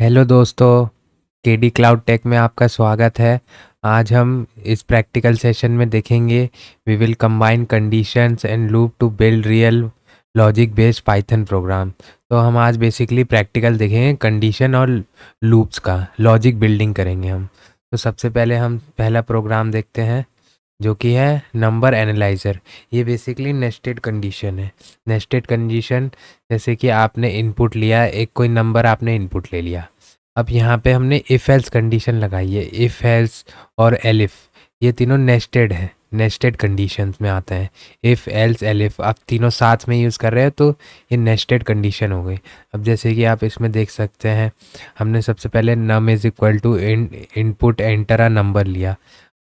Hello दोस्तों, KD cloud take में आपका स्वागत है। आज हम इस प्रैक्टिकल सेशन में देखेंगे we will combine conditions and loop to build real logic based Python program. तो हम आज बेसिकली प्रैक्टिकल देखेंगे कंडीशन और लूप्स का लॉजिक बिल्डिंग करेंगे हम। तो सबसे पहले हम पहला प्रोग्राम देखते हैं जो कि है नंबर एनालाइज़र। ये बेसिकली नेस्टेड कंडीशन है। नेस्टेड कंडीशन जैसे कि आपने इनपुट लिया, एक कोई नंबर आपने इनपुट ले लिया। अब यहाँ पे हमने इफ़ एल्स कंडीशन लगाई है। इफ़ एल्स और एलिफ ये तीनों नेस्टेड हैं, नेस्टेड कंडीशंस में आते हैं। इफ़ एल्स एलिफ आप तीनों साथ में यूज़ कर रहे हैं तो ये नेस्टेड कंडीशन हो गई। अब जैसे कि आप इसमें देख सकते हैं, हमने सबसे पहले num is equal to input enter a number लिया।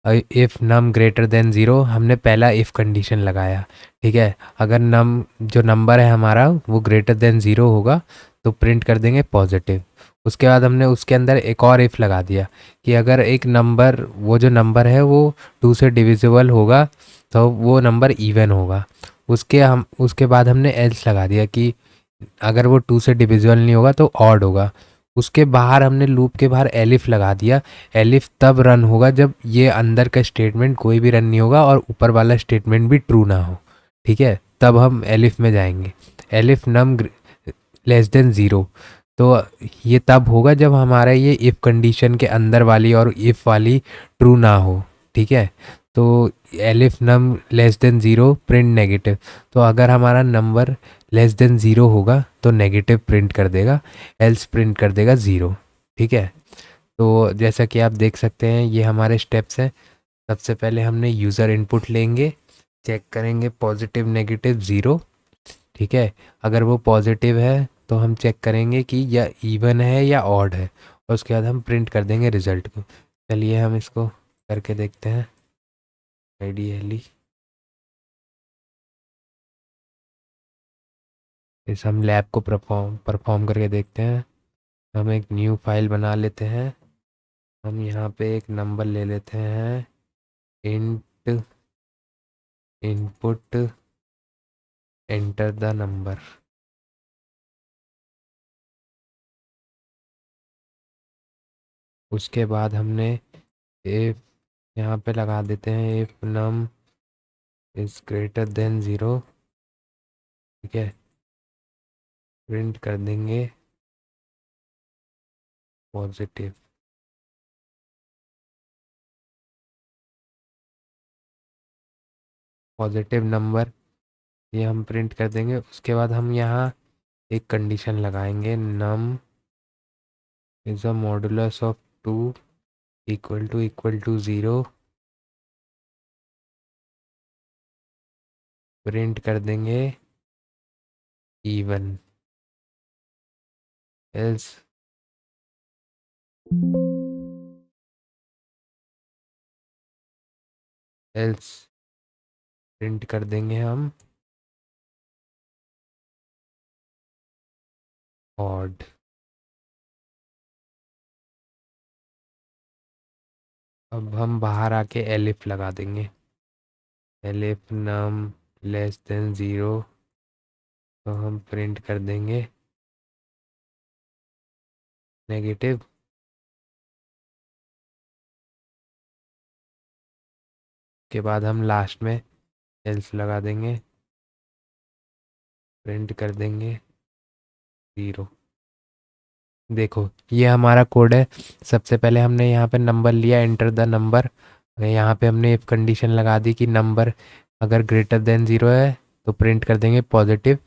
If num greater than zero हमने पहला इफ़ कंडीशन लगाया। ठीक है, अगर नम जो नंबर है हमारा वो ग्रेटर देन ज़ीरो होगा तो प्रिंट कर देंगे पॉजिटिव। उसके बाद हमने उसके अंदर एक और इफ़ लगा दिया कि अगर एक नंबर वो जो नंबर है वो 2 से डिविजिबल होगा तो वो नंबर इवन होगा। उसके बाद हमने एल्स लगा दिया कि अगर वो 2 से डिविजिबल नहीं होगा तो ऑड होगा। उसके बाहर हमने लूप के बाहर एलिफ लगा दिया। एलिफ तब रन होगा जब ये अंदर का स्टेटमेंट कोई भी रन नहीं होगा और ऊपर वाला स्टेटमेंट भी ट्रू ना हो। ठीक है, तब हम एलिफ में जाएंगे। Elif num less than zero, तो ये तब होगा जब हमारा ये इफ़ कंडीशन के अंदर वाली और इफ़ वाली ट्रू ना हो। ठीक है, तो elif num less than zero print negative. तो अगर हमारा नंबर लेस देन ज़ीरो होगा तो नेगेटिव प्रिंट कर देगा, एल्स प्रिंट कर देगा ज़ीरो। ठीक है, तो जैसा कि आप देख सकते हैं ये हमारे स्टेप्स हैं। सबसे पहले हमने यूज़र इनपुट लेंगे, चेक करेंगे पॉजिटिव नेगेटिव ज़ीरो। ठीक है, अगर वो पॉजिटिव है तो हम चेक करेंगे कि या इवन है या ऑड है, और उसके बाद हम प्रिंट कर देंगे रिजल्ट को। चलिए हम इसको करके देखते हैं आइडियली। इस हम लैब को परफॉर्म करके देखते हैं। हम एक न्यू फाइल बना लेते हैं। हम यहाँ पे एक नंबर ले लेते हैं, int input enter the number. उसके बाद हमने इफ यहाँ पे लगा देते हैं if num is greater than zero. ठीक है, प्रिंट कर देंगे पॉजिटिव। पॉजिटिव नंबर ये हम प्रिंट कर देंगे। उसके बाद हम यहाँ एक कंडीशन लगाएंगे, num is a modulus of two equal to zero. Print कर देंगे इवन, एल्स एल्स प्रिंट कर देंगे हम ऑड। अब हम बाहर आके एलिफ लगा देंगे। Elif num less than zero, तो हम प्रिंट कर देंगे नेगेटिव। के बाद हम लास्ट में एल्स लगा देंगे, प्रिंट कर देंगे ज़ीरो। देखो ये हमारा कोड है। सबसे पहले हमने यहाँ पे नंबर लिया, एंटर द नंबर। यहाँ पे हमने इफ कंडीशन लगा दी कि नंबर अगर ग्रेटर देन ज़ीरो है तो प्रिंट कर देंगे पॉजिटिव।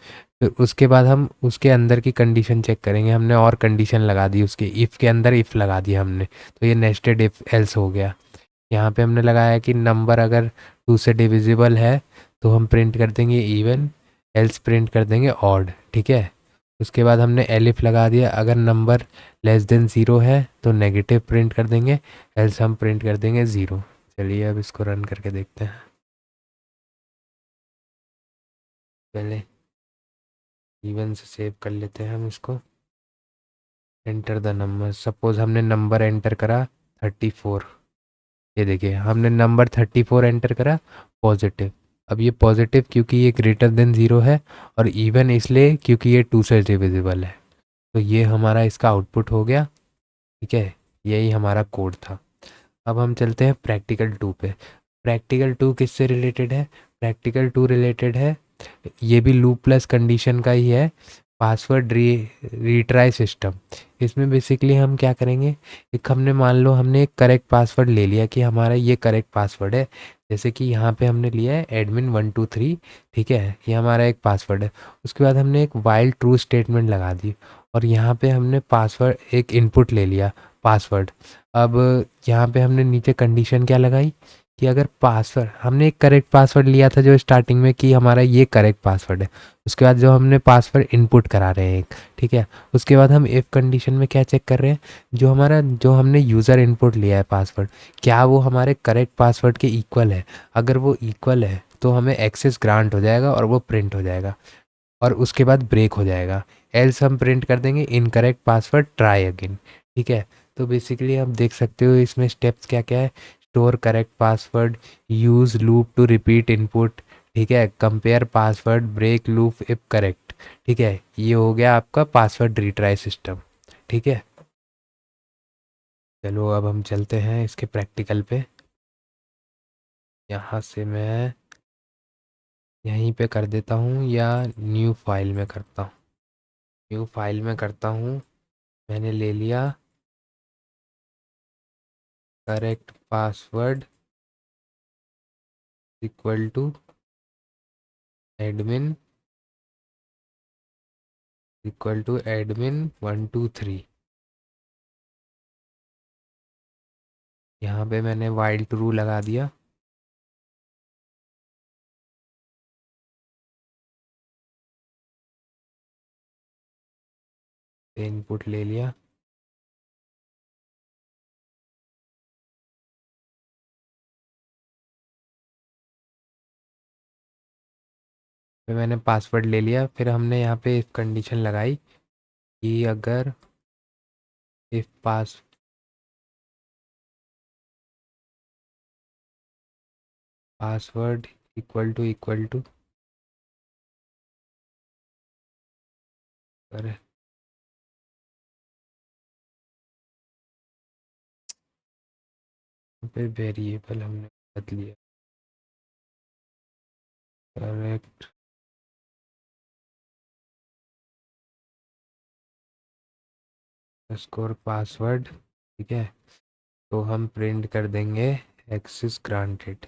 फिर उसके बाद हम उसके अंदर की कंडीशन चेक करेंगे। हमने और कंडीशन लगा दी, उसके इफ़ के अंदर इफ़ लगा दिया हमने, तो ये नेस्टेड इफ एल्स हो गया। यहाँ पे हमने लगाया कि नंबर अगर 2 से डिविजिबल है तो हम प्रिंट कर देंगे इवन, एल्स प्रिंट कर देंगे ऑड। ठीक है, उसके बाद हमने एलिफ लगा दिया, अगर नंबर लेस देन ज़ीरो है तो नेगेटिव प्रिंट कर देंगे, एल्स हम प्रिंट कर देंगे ज़ीरो। चलिए अब इसको रन करके देखते हैं। पहले इवन से सेव कर लेते हैं हम इसको। एंटर द नंबर, सपोज हमने नंबर एंटर करा 34। ये देखिए हमने नंबर 34 एंटर करा पॉजिटिव। अब ये पॉजिटिव क्योंकि ये ग्रेटर देन ज़ीरो है, और इवन इसलिए क्योंकि ये 2 से डिविजिबल है। तो ये हमारा इसका आउटपुट हो गया। ठीक है, यही हमारा कोड था। अब हम चलते हैं प्रैक्टिकल टू पे। प्रैक्टिकल टू किससे रिलेटेड है? प्रैक्टिकल टू रिलेटेड है, ये भी लूप प्लस कंडीशन का ही है, पासवर्ड रीट्राई सिस्टम। इसमें बेसिकली हम क्या करेंगे, एक हमने मान लो हमने एक करेक्ट पासवर्ड ले लिया कि हमारा ये करेक्ट पासवर्ड है। जैसे कि यहाँ पे हमने लिया है admin123, ठीक है, ये हमारा एक पासवर्ड है। उसके बाद हमने एक वाइल ट्रू स्टेटमेंट लगा दी, और यहाँ पे हमने पासवर्ड एक इनपुट ले लिया, पासवर्ड। अब यहाँ पे हमने नीचे कंडीशन क्या लगाई कि अगर पासवर्ड, हमने एक करेक्ट पासवर्ड लिया था जो स्टार्टिंग में कि हमारा ये करेक्ट पासवर्ड है। उसके बाद जो हमने पासवर्ड इनपुट करा रहे हैं एक, ठीक है, उसके बाद हम इफ कंडीशन में क्या चेक कर रहे हैं, जो हमने यूज़र इनपुट लिया है पासवर्ड, क्या वो हमारे करेक्ट पासवर्ड के इक्वल है। अगर वो इक्वल है तो हमें एक्सेस ग्रांट हो जाएगा और वो प्रिंट हो जाएगा, और उसके बाद ब्रेक हो जाएगा। एल्स हम प्रिंट कर देंगे इनकरेक्ट पासवर्ड, ट्राई अगेन। ठीक है, तो बेसिकली आप देख सकते हो इसमें स्टेप्स क्या क्या है। Store correct password, use loop to repeat input, ठीक है, compare password, break loop if correct. ठीक है, ये हो गया आपका पासवर्ड रिट्राई सिस्टम। ठीक है, चलो अब हम चलते हैं इसके प्रैक्टिकल पे। यहाँ से मैं यहीं पे कर देता हूँ, या न्यू फाइल में करता हूँ, न्यू फाइल में करता हूँ। मैंने ले लिया correct password equal to admin, equal to admin123। यहाँ पे मैंने वाइल ट्रू लगा दिया। इनपुट ले लिया, फिर मैंने पासवर्ड ले लिया। फिर हमने यहाँ पे इफ कंडीशन लगाई कि अगर इफ पासवर्ड इक्वल टू अरे पे वेरिएबल हमने बदल लिया, करेक्ट स्कोर पासवर्ड। ठीक है, तो हम प्रिंट कर देंगे एक्सेस ग्रांटेड।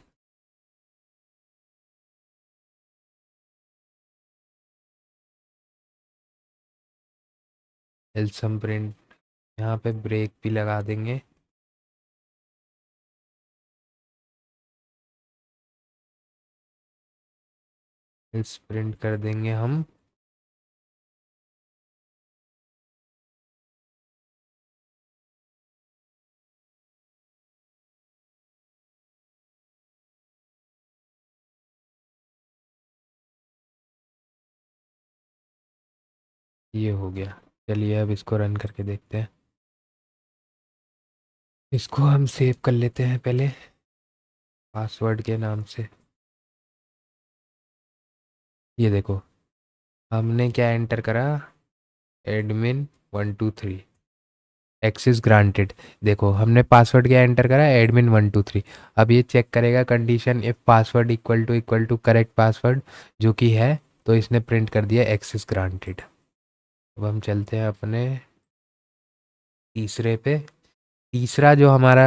एल्स हम प्रिंट, यहाँ पे ब्रेक भी लगा देंगे। एल्स प्रिंट कर देंगे हम ये हो गया। चलिए अब इसको रन करके देखते हैं। इसको हम सेव कर लेते हैं पहले पासवर्ड के नाम से। ये देखो, हमने क्या एंटर करा, admin123 एक्सेस ग्रांटेड। देखो हमने पासवर्ड क्या एंटर करा, admin123। अब ये चेक करेगा condition if password equal to correct password, जो कि है, तो इसने प्रिंट कर दिया एक्सेस ग्रांटेड। अब हम चलते हैं अपने तीसरे पे। तीसरा जो हमारा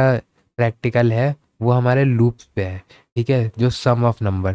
प्रैक्टिकल है वो हमारे लूप्स पे है। ठीक है, जो sum of number,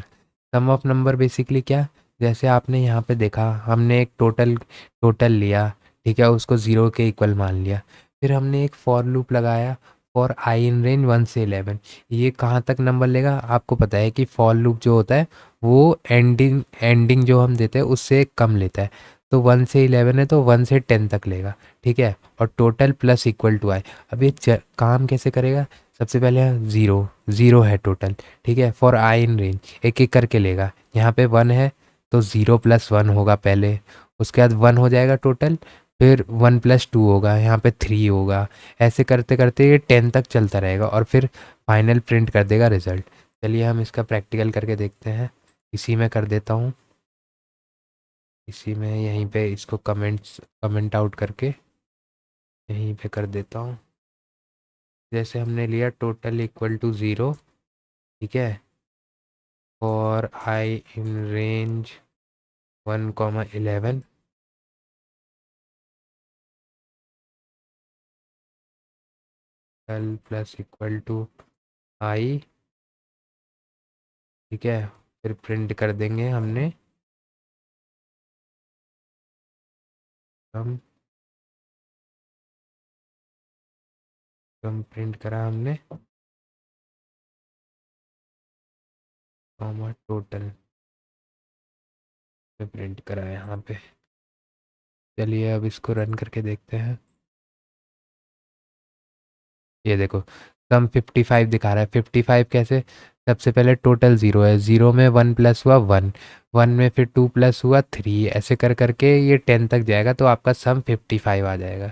sum of number basically क्या, जैसे आपने यहाँ पे देखा हमने एक टोटल टोटल लिया, ठीक है, उसको ज़ीरो के इक्वल मान लिया। फिर हमने एक फॉर लूप लगाया, फॉर आई इन रेंज 1 से 11। ये कहाँ तक नंबर लेगा, आपको पता है कि फॉर लूप जो होता है वो एंडिंग एंडिंग जो हम देते हैं उससे कम लेता है। तो 1 से 11 है तो 1 से 10 तक लेगा। ठीक है, और टोटल प्लस इक्वल टू आई। अब ये काम कैसे करेगा, सबसे पहले ज़ीरो, ज़ीरो है टोटल, ठीक है, फॉर आई इन रेंज एक एक करके लेगा। यहाँ पे 1 है तो 0 + 1 होगा पहले, उसके बाद 1 हो जाएगा टोटल, फिर 1 + 2 होगा, यहाँ पे 3 होगा। ऐसे करते करते ये 10 तक चलता रहेगा और फिर फाइनल प्रिंट कर देगा रिजल्ट। चलिए हम इसका प्रैक्टिकल करके देखते हैं। इसी में कर देता हूँ, इसी में यहीं पे इसको कमेंट आउट करके यहीं पे कर देता हूँ। जैसे हमने लिया टोटल इक्वल टू 0, ठीक है, for i in range 1,11, plus equal to i, ठीक है, फिर प्रिंट कर देंगे हमने हम प्रिंट करा हमने कॉमा टोटल में प्रिंट करा है यहाँ पे। चलिए अब इसको रन करके देखते हैं। ये देखो सम 55 दिखा रहा है। 55 कैसे? सबसे पहले टोटल 0 है, 0 में 1 प्लस हुआ 1, 1 में फिर 2 प्लस हुआ 3, ऐसे कर करके ये 10 तक जाएगा तो आपका सम 55 आ जाएगा।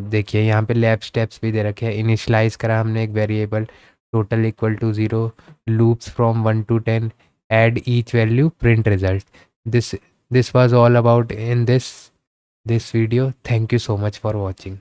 देखिए यहाँ पे लैब स्टेप्स भी दे रखे हैं। इनिशलाइज करा हमने एक variable total equal to 0, loops from 1 to 10, add each value, print result. This this was all about in this video. Thank you so much for watching.